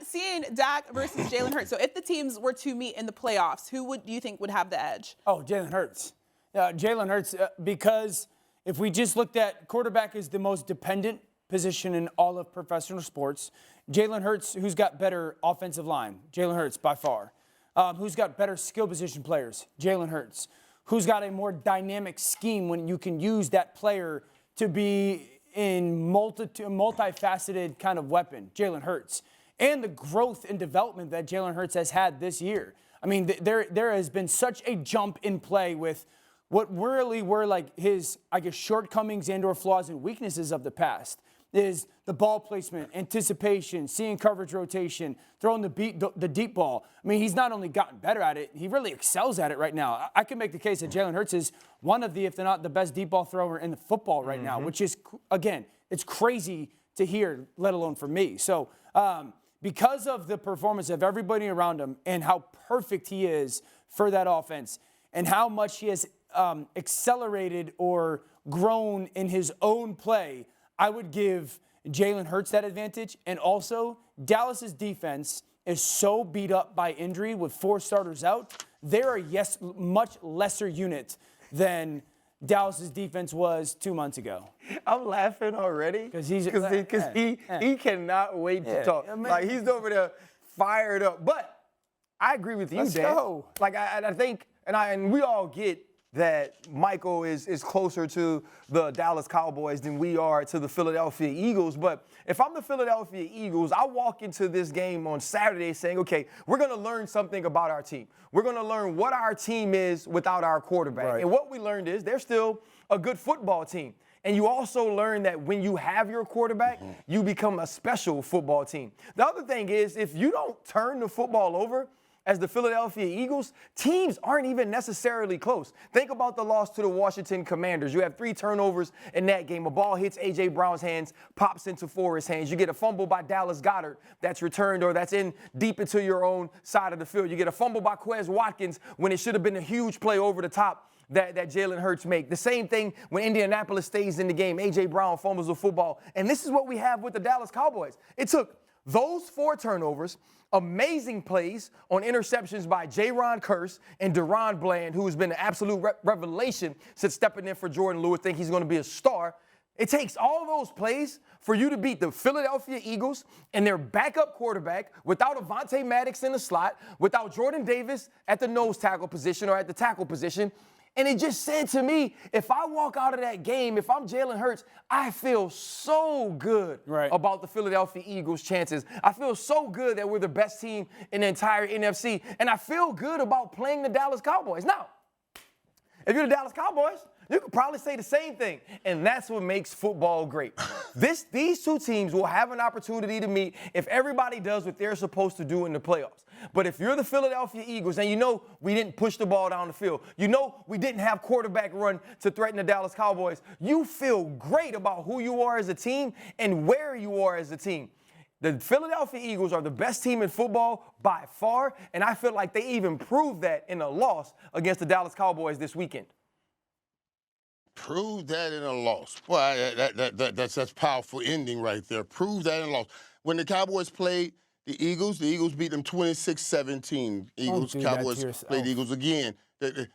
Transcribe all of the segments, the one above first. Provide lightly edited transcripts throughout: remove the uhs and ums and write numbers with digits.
seeing Dak versus Jalen Hurts. So if the teams were to meet in the playoffs, who do you think would have the edge? Oh, Jalen Hurts. Jalen Hurts, because if we just looked at quarterback is the most dependent position in all of professional sports. Jalen Hurts, who's got better offensive line? Jalen Hurts by far. Who's got better skill position players? Jalen Hurts. Who's got a more dynamic scheme when you can use that player to be in multifaceted kind of weapon? Jalen Hurts. And the growth and development that Jalen Hurts has had this year. I mean, there has been such a jump in play with what really were like his, I guess, shortcomings and or flaws and weaknesses of the past. Is the ball placement, anticipation, seeing coverage rotation, throwing the deep ball. I mean, he's not only gotten better at it, he really excels at it right now. I can make the case that Jalen Hurts is one of the, if not the best deep ball thrower in the football right now, which is, again, it's crazy to hear, let alone for me. So because of the performance of everybody around him and how perfect he is for that offense and how much he has accelerated or grown in his own play, I would give Jalen Hurts that advantage. And also, Dallas's defense is so beat up by injury with 4 starters out. They're a much lesser unit than Dallas's defense was 2 months ago. I'm laughing already because he cannot wait to talk. Like, he's over there fired up. But I agree with you, Dan. Go. Like, I think, and we all get that Michael is closer to the Dallas Cowboys than we are to the Philadelphia Eagles. But if I'm the Philadelphia Eagles, I walk into this game on Saturday saying, okay, we're going to learn something about our team. We're going to learn what our team is without our quarterback. Right. And what we learned is they're still a good football team. And you also learn that when you have your quarterback, you become a special football team. The other thing is, if you don't turn the football over, as the Philadelphia Eagles, teams aren't even necessarily close. Think about the loss to the Washington Commanders. You have 3 turnovers in that game. A ball hits A.J. Brown's hands, pops into Forrest's hands. You get a fumble by Dallas Goedert that's returned or that's in deep into your own side of the field. You get a fumble by Quez Watkins when it should have been a huge play over the top that Jalen Hurts make. The same thing when Indianapolis stays in the game. A.J. Brown fumbles the football. And this is what we have with the Dallas Cowboys. It took those 4 turnovers, amazing plays on interceptions by Jaron Kearse and Deron Bland, who has been an absolute revelation since stepping in for Jordan Lewis. Think he's going to be a star. It takes all those plays for you to beat the Philadelphia Eagles and their backup quarterback without Avonte Maddox in the slot, without Jordan Davis at the nose tackle position or at the tackle position. And it just said to me, if I walk out of that game, if I'm Jalen Hurts, I feel so good about the Philadelphia Eagles' chances. I feel so good that we're the best team in the entire NFC. And I feel good about playing the Dallas Cowboys. Now, if you're the Dallas Cowboys, you could probably say the same thing. And that's what makes football great. These 2 teams will have an opportunity to meet if everybody does what they're supposed to do in the playoffs. But if you're the Philadelphia Eagles and you know we didn't push the ball down the field, you know we didn't have quarterback run to threaten the Dallas Cowboys, you feel great about who you are as a team and where you are as a team. The Philadelphia Eagles are the best team in football by far, and I feel like they even proved that in a loss against the Dallas Cowboys this weekend. Prove that in a loss. Well, that's powerful ending right there. Prove that in a loss. When the Cowboys played the Eagles beat them 26-17. Cowboys played the Eagles again. But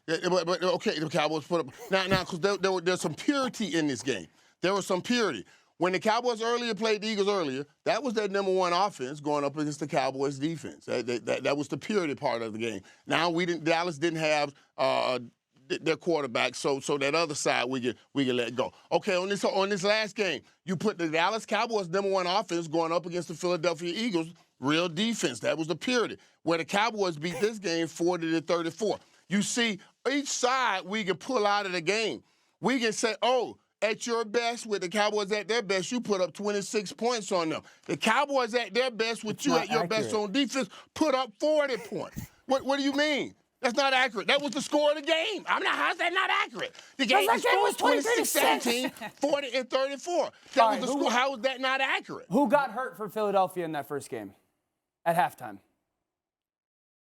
okay, the Cowboys put up now because there's some purity in this game. There was some purity. When the Cowboys played the Eagles earlier, that was their number 1 offense going up against the Cowboys defense. That was the purity part of the game. Now Dallas didn't have their quarterback, so that other side we can let go. Okay, on this last game, you put the Dallas Cowboys number 1 offense going up against the Philadelphia Eagles real defense. That was the purity. Where the Cowboys beat this game 40-34. You see, each side we can pull out of the game. We can say, oh, at your best, with the Cowboys at their best, you put up 26 points on them. The Cowboys at their best, with you at your best on defense, put up 40 points. What do you mean? That's not accurate. That was the score of the game. How's that not accurate? The game was 26-17, 40-34. That was the score. How is that not accurate? Who got hurt for Philadelphia in that first game at halftime?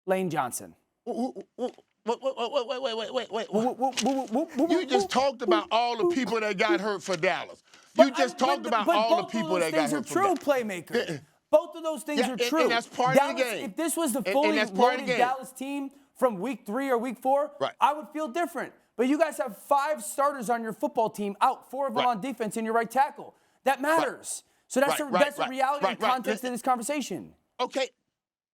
Lane Johnson. Wait. You just talked about all the people that got hurt for Dallas. You just talked about all the people that got hurt for Dallas. True playmaker. Both of those things are true. And that's part Dallas, of the game. If this was the And fully that's part of loaded the game. Dallas team from week 3 or week 4, Right. I would feel different. But you guys have 5 starters on your football team out, 4 of them on defense, and your right tackle. That matters. So that's the reality and context of this conversation. Okay.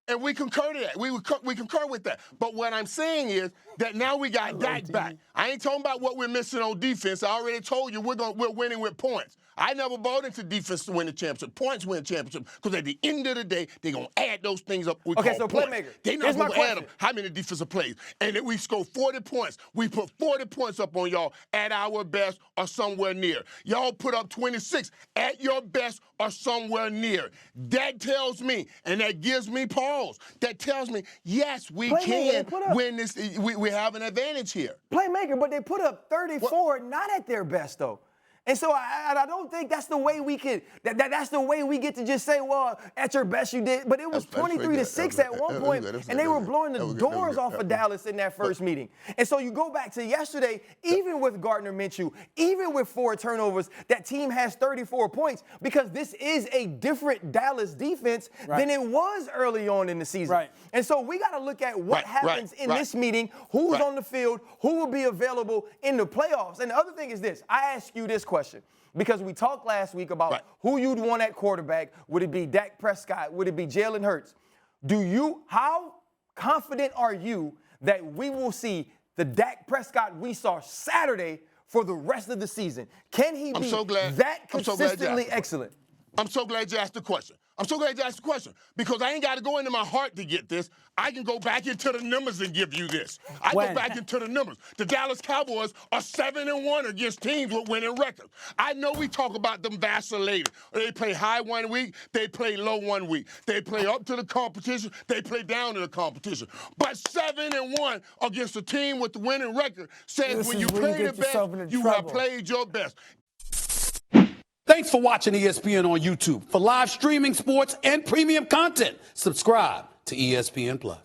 And we concur to that. We concur with that. But what I'm saying is that now we got Dak back. I ain't talking about what we're missing on defense. I already told you we're winning with points. I never bought into defense to win the championship. Points win the championship. Because at the end of the day, they're going to add those things up. Okay, so points. playmaker. They're not going to add them. How many defensive plays? And then we score 40 points. We put 40 points up on y'all at our best or somewhere near. Y'all put up 26 at your best or somewhere near. That tells me, and that gives me pause. That tells me, yes, we can win this. We have an advantage here. Playmaker, but they put up 34, not at their best, though. And so I don't think that's the way we could. That's the way we get to just say, well, at your best you did. But it was 23-6 at one point, and they were blowing the doors off of Dallas in that first meeting. And so you go back to yesterday, even with Gardner Minshew, even with 4 turnovers, that team has 34 points because this is a different Dallas defense than it was early on in the season. Right. And so we got to look at what happens in this meeting, who's on the field, who will be available in the playoffs. And the other thing is this. I ask you this question. Because we talked last week about who you'd want at quarterback. Would it be Dak Prescott? Would it be Jalen Hurts? How confident are you that we will see the Dak Prescott we saw Saturday for the rest of the season? Can he be that consistently excellent? I'm so glad you asked the question. Because I ain't got to go into my heart to get this. I can go back into the numbers and give you this. Go back into the numbers. The Dallas Cowboys are 7-1 against teams with winning records. I know we talk about them vacillating. They play high one week, they play low one week. They play up to the competition, they play down to the competition. But 7-1 against a team with the winning record says when you play the best, you have played your best. Thanks for watching ESPN on YouTube. For live streaming, sports, and premium content, subscribe to ESPN+.